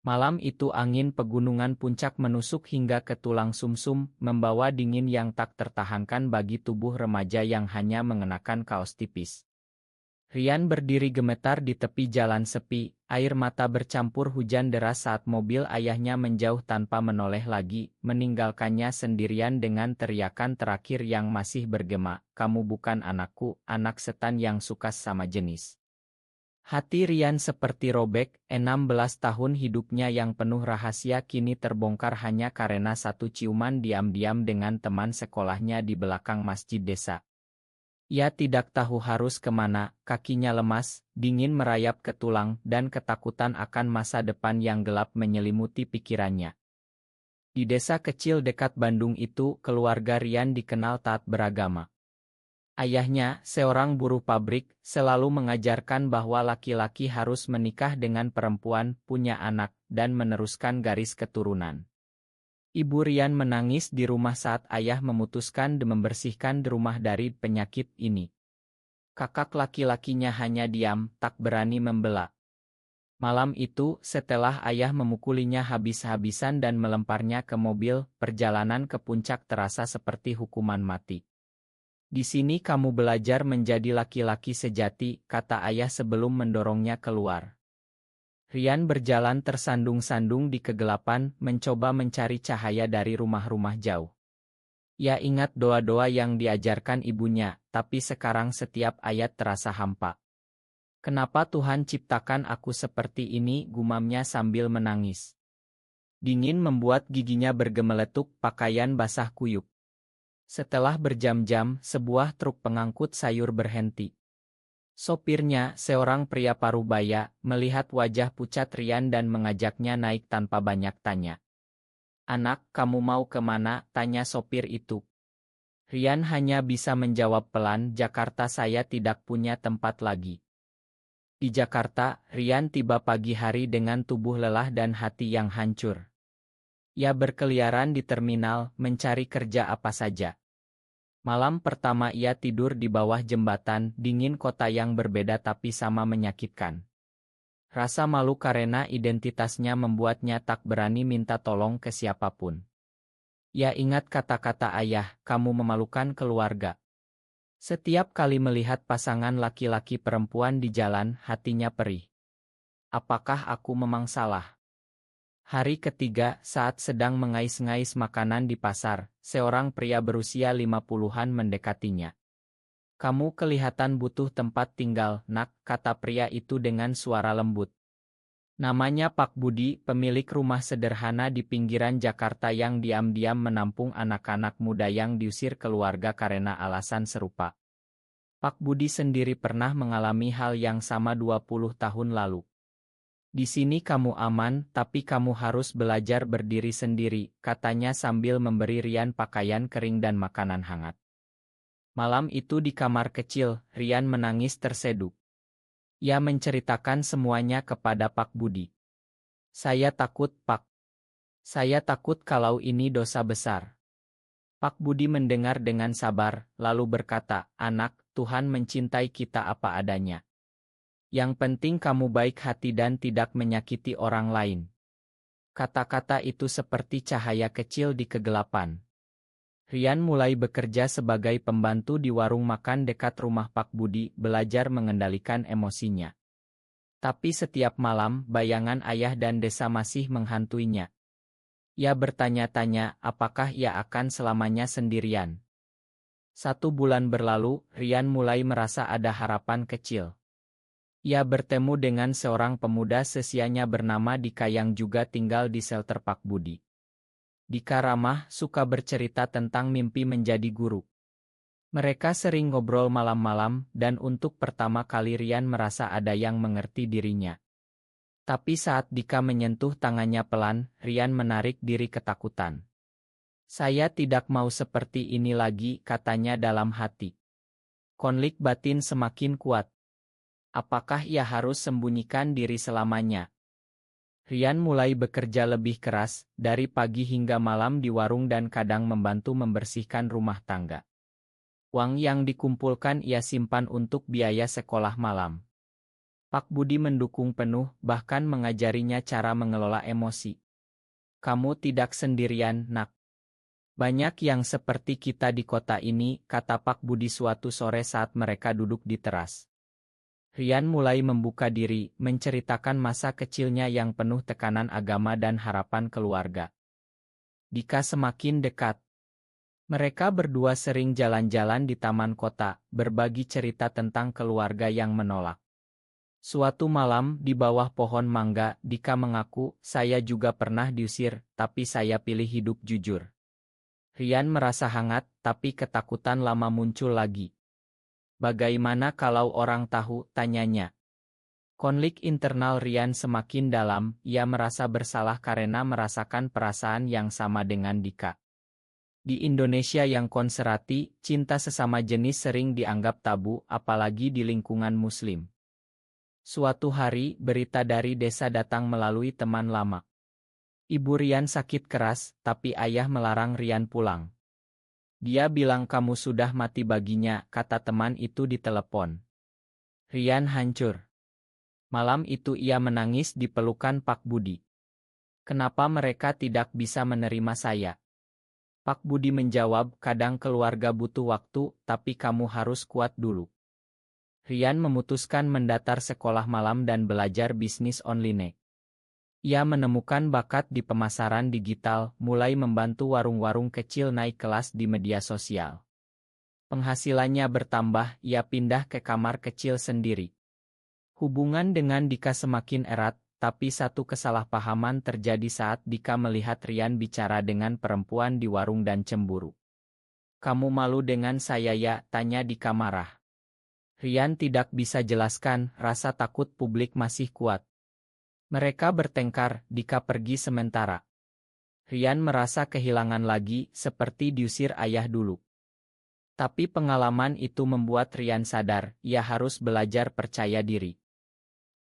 Malam itu angin pegunungan puncak menusuk hingga ke tulang sumsum, membawa dingin yang tak tertahankan bagi tubuh remaja yang hanya mengenakan kaos tipis. Rian berdiri gemetar di tepi jalan sepi, air mata bercampur hujan deras saat mobil ayahnya menjauh tanpa menoleh lagi, meninggalkannya sendirian dengan teriakan terakhir yang masih bergema, "Kamu bukan anakku, anak setan yang suka sama jenis." Hati Rian seperti robek, 16 tahun hidupnya yang penuh rahasia kini terbongkar hanya karena satu ciuman diam-diam dengan teman sekolahnya di belakang masjid desa. Ia tidak tahu harus kemana, kakinya lemas, dingin merayap ke tulang, dan ketakutan akan masa depan yang gelap menyelimuti pikirannya. Di desa kecil dekat Bandung itu, keluarga Rian dikenal taat beragama. Ayahnya, seorang buruh pabrik, selalu mengajarkan bahwa laki-laki harus menikah dengan perempuan, punya anak, dan meneruskan garis keturunan. Ibu Rian menangis di rumah saat ayah memutuskan membersihkan rumah dari penyakit ini. Kakak laki-lakinya hanya diam, tak berani membela. Malam itu, setelah ayah memukulinya habis-habisan dan melemparnya ke mobil, perjalanan ke puncak terasa seperti hukuman mati. "Di sini kamu belajar menjadi laki-laki sejati," kata ayah sebelum mendorongnya keluar. Rian berjalan tersandung-sandung di kegelapan, mencoba mencari cahaya dari rumah-rumah jauh. Ia ingat doa-doa yang diajarkan ibunya, tapi sekarang setiap ayat terasa hampa. "Kenapa Tuhan ciptakan aku seperti ini?" gumamnya sambil menangis. Dingin membuat giginya bergemeletuk, pakaian basah kuyup. Setelah berjam-jam, sebuah truk pengangkut sayur berhenti. Sopirnya, seorang pria parubaya, melihat wajah pucat Rian dan mengajaknya naik tanpa banyak tanya. "Anak, kamu mau kemana?" tanya sopir itu. Rian hanya bisa menjawab pelan, "Jakarta, saya tidak punya tempat lagi." Di Jakarta, Rian tiba pagi hari dengan tubuh lelah dan hati yang hancur. Ia berkeliaran di terminal, mencari kerja apa saja. Malam pertama ia tidur di bawah jembatan, dingin kota yang berbeda tapi sama menyakitkan. Rasa malu karena identitasnya membuatnya tak berani minta tolong ke siapapun. Ia ingat kata-kata ayah, "Kamu memalukan keluarga." Setiap kali melihat pasangan laki-laki perempuan di jalan, hatinya perih. Apakah aku memang salah? Hari ketiga, saat sedang mengais-ngais makanan di pasar, seorang pria berusia 50-an mendekatinya. "Kamu kelihatan butuh tempat tinggal, Nak," kata pria itu dengan suara lembut. Namanya Pak Budi, pemilik rumah sederhana di pinggiran Jakarta yang diam-diam menampung anak-anak muda yang diusir keluarga karena alasan serupa. Pak Budi sendiri pernah mengalami hal yang sama 20 tahun lalu. "Di sini kamu aman, tapi kamu harus belajar berdiri sendiri," katanya sambil memberi Rian pakaian kering dan makanan hangat. Malam itu di kamar kecil, Rian menangis terseduh. Ia menceritakan semuanya kepada Pak Budi. "Saya takut, Pak. Saya takut kalau ini dosa besar." Pak Budi mendengar dengan sabar, lalu berkata, "Anak, Tuhan mencintai kita apa adanya. Yang penting kamu baik hati dan tidak menyakiti orang lain." Kata-kata itu seperti cahaya kecil di kegelapan. Rian mulai bekerja sebagai pembantu di warung makan dekat rumah Pak Budi, belajar mengendalikan emosinya. Tapi setiap malam, bayangan ayah dan desa masih menghantuinya. Ia bertanya-tanya, apakah ia akan selamanya sendirian. 1 bulan berlalu, Rian mulai merasa ada harapan kecil. Ia bertemu dengan seorang pemuda sesianya bernama Dika yang juga tinggal di shelter Pak Budi. Dika ramah, suka bercerita tentang mimpi menjadi guru. Mereka sering ngobrol malam-malam, dan untuk pertama kali Rian merasa ada yang mengerti dirinya. Tapi saat Dika menyentuh tangannya pelan, Rian menarik diri ketakutan. "Saya tidak mau seperti ini lagi," katanya dalam hati. Konflik batin semakin kuat. Apakah ia harus sembunyikan diri selamanya? Rian mulai bekerja lebih keras, dari pagi hingga malam di warung dan kadang membantu membersihkan rumah tangga. Uang yang dikumpulkan ia simpan untuk biaya sekolah malam. Pak Budi mendukung penuh, bahkan mengajarinya cara mengelola emosi. Kamu tidak sendirian, nak. Banyak yang seperti kita di kota ini, kata Pak Budi suatu sore saat mereka duduk di teras. Rian mulai membuka diri, menceritakan masa kecilnya yang penuh tekanan agama dan harapan keluarga. Dika semakin dekat. Mereka berdua sering jalan-jalan di taman kota, berbagi cerita tentang keluarga yang menolak. Suatu malam, di bawah pohon mangga, Dika mengaku, saya juga pernah diusir, tapi saya pilih hidup jujur. Rian merasa hangat, tapi ketakutan lama muncul lagi. Bagaimana kalau orang tahu, tanyanya. Konflik internal Rian semakin dalam, ia merasa bersalah karena merasakan perasaan yang sama dengan Dika. Di Indonesia yang konservatif, cinta sesama jenis sering dianggap tabu, apalagi di lingkungan Muslim. Suatu hari, berita dari desa datang melalui teman lama. Ibu Rian sakit keras, tapi ayah melarang Rian pulang. Dia bilang kamu sudah mati baginya, kata teman itu di telepon. Rian hancur. Malam itu ia menangis di pelukan Pak Budi. Kenapa mereka tidak bisa menerima saya? Pak Budi menjawab, kadang keluarga butuh waktu, tapi kamu harus kuat dulu. Rian memutuskan mendatar sekolah malam dan belajar bisnis online. Ia menemukan bakat di pemasaran digital, mulai membantu warung-warung kecil naik kelas di media sosial. Penghasilannya bertambah, ia pindah ke kamar kecil sendiri. Hubungan dengan Dika semakin erat, tapi satu kesalahpahaman terjadi saat Dika melihat Rian bicara dengan perempuan di warung dan cemburu. Kamu malu dengan saya ya? Tanya Dika marah. Rian tidak bisa jelaskan, rasa takut publik masih kuat. Mereka bertengkar, Dika pergi sementara. Rian merasa kehilangan lagi, seperti diusir ayah dulu. Tapi pengalaman itu membuat Rian sadar, ia harus belajar percaya diri.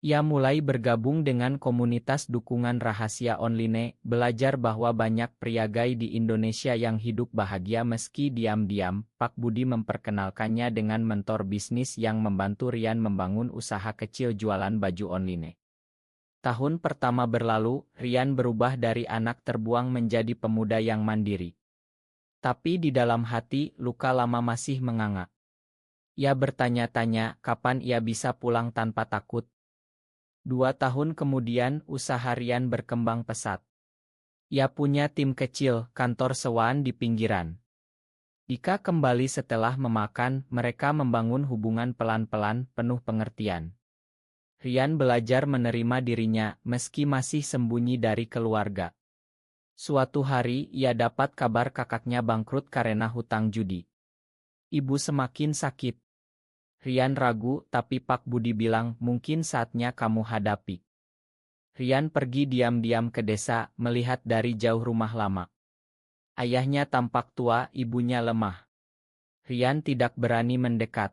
Ia mulai bergabung dengan komunitas dukungan rahasia online, belajar bahwa banyak pria gay di Indonesia yang hidup bahagia meski diam-diam. Pak Budi memperkenalkannya dengan mentor bisnis yang membantu Rian membangun usaha kecil jualan baju online. Tahun pertama berlalu, Rian berubah dari anak terbuang menjadi pemuda yang mandiri. Tapi di dalam hati, luka lama masih menganga. Ia bertanya-tanya kapan ia bisa pulang tanpa takut. 2 tahun kemudian, usaha Rian berkembang pesat. Ia punya tim kecil, kantor sewaan di pinggiran. Dika kembali setelah memakan, mereka membangun hubungan pelan-pelan, penuh pengertian. Rian belajar menerima dirinya, meski masih sembunyi dari keluarga. Suatu hari, ia dapat kabar kakaknya bangkrut karena hutang judi. Ibu semakin sakit. Rian ragu, tapi Pak Budi bilang, mungkin saatnya kamu hadapi. Rian pergi diam-diam ke desa, melihat dari jauh rumah lama. Ayahnya tampak tua, ibunya lemah. Rian tidak berani mendekat.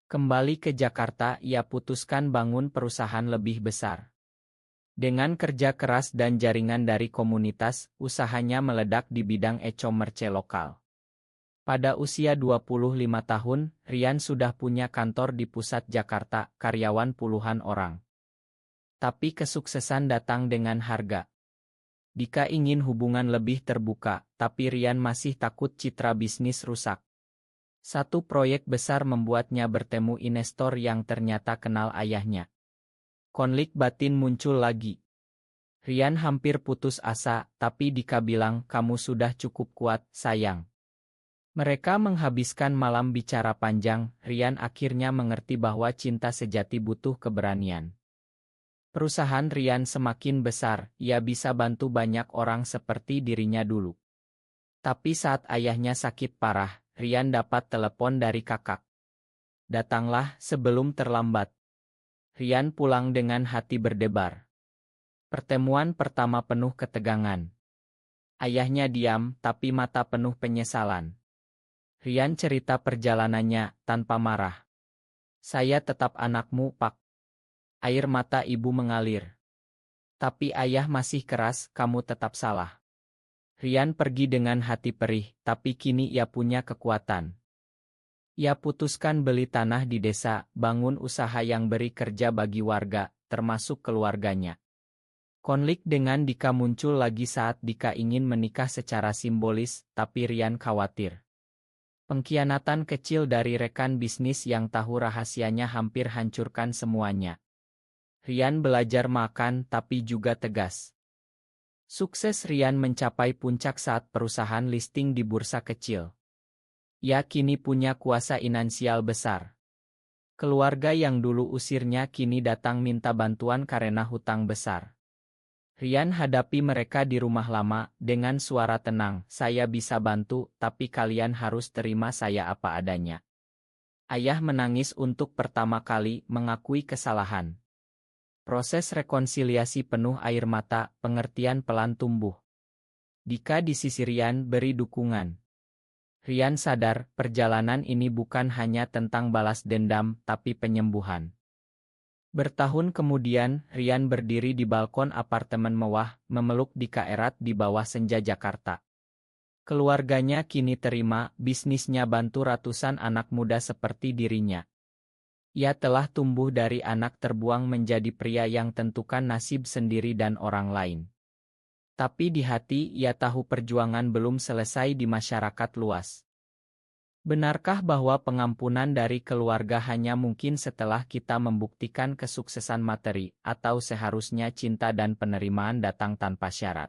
Kembali ke Jakarta, ia putuskan bangun perusahaan lebih besar. Dengan kerja keras dan jaringan dari komunitas, usahanya meledak di bidang e-commerce lokal. Pada usia 25 tahun, Rian sudah punya kantor di pusat Jakarta, karyawan puluhan orang. Tapi kesuksesan datang dengan harga. Dika ingin hubungan lebih terbuka, tapi Rian masih takut citra bisnis rusak. Satu proyek besar membuatnya bertemu investor yang ternyata kenal ayahnya. Konflik batin muncul lagi. Rian hampir putus asa, tapi Dika bilang, kamu sudah cukup kuat, sayang. Mereka menghabiskan malam bicara panjang, Rian akhirnya mengerti bahwa cinta sejati butuh keberanian. Perusahaan Rian semakin besar, ia bisa bantu banyak orang seperti dirinya dulu. Tapi saat ayahnya sakit parah, Rian dapat telepon dari kakak. Datanglah sebelum terlambat. Rian pulang dengan hati berdebar. Pertemuan pertama penuh ketegangan. Ayahnya diam, tapi mata penuh penyesalan. Rian cerita perjalanannya, tanpa marah. Saya tetap anakmu, Pak. Air mata ibu mengalir. Tapi ayah masih keras, kamu tetap salah. Rian pergi dengan hati perih, tapi kini ia punya kekuatan. Ia putuskan beli tanah di desa, bangun usaha yang beri kerja bagi warga, termasuk keluarganya. Konflik dengan Dika muncul lagi saat Dika ingin menikah secara simbolis, tapi Rian khawatir. Pengkhianatan kecil dari rekan bisnis yang tahu rahasianya hampir hancurkan semuanya. Rian belajar makan tapi juga tegas. Sukses Rian mencapai puncak saat perusahaan listing di bursa kecil. Ia kini punya kuasa finansial besar. Keluarga yang dulu usirnya kini datang minta bantuan karena hutang besar. Rian hadapi mereka di rumah lama, dengan suara tenang, "Saya bisa bantu, tapi kalian harus terima saya apa adanya." Ayah menangis untuk pertama kali, mengakui kesalahan. Proses rekonsiliasi penuh air mata, pengertian pelan tumbuh. Dika di sisi Rian beri dukungan. Rian sadar, perjalanan ini bukan hanya tentang balas dendam, tapi penyembuhan. Bertahun kemudian, Rian berdiri di balkon apartemen mewah, memeluk Dika erat di bawah senja Jakarta. Keluarganya kini terima, bisnisnya bantu ratusan anak muda seperti dirinya. Ia telah tumbuh dari anak terbuang menjadi pria yang tentukan nasib sendiri dan orang lain. Tapi di hati ia tahu perjuangan belum selesai di masyarakat luas. Benarkah bahwa pengampunan dari keluarga hanya mungkin setelah kita membuktikan kesuksesan materi, atau seharusnya cinta dan penerimaan datang tanpa syarat?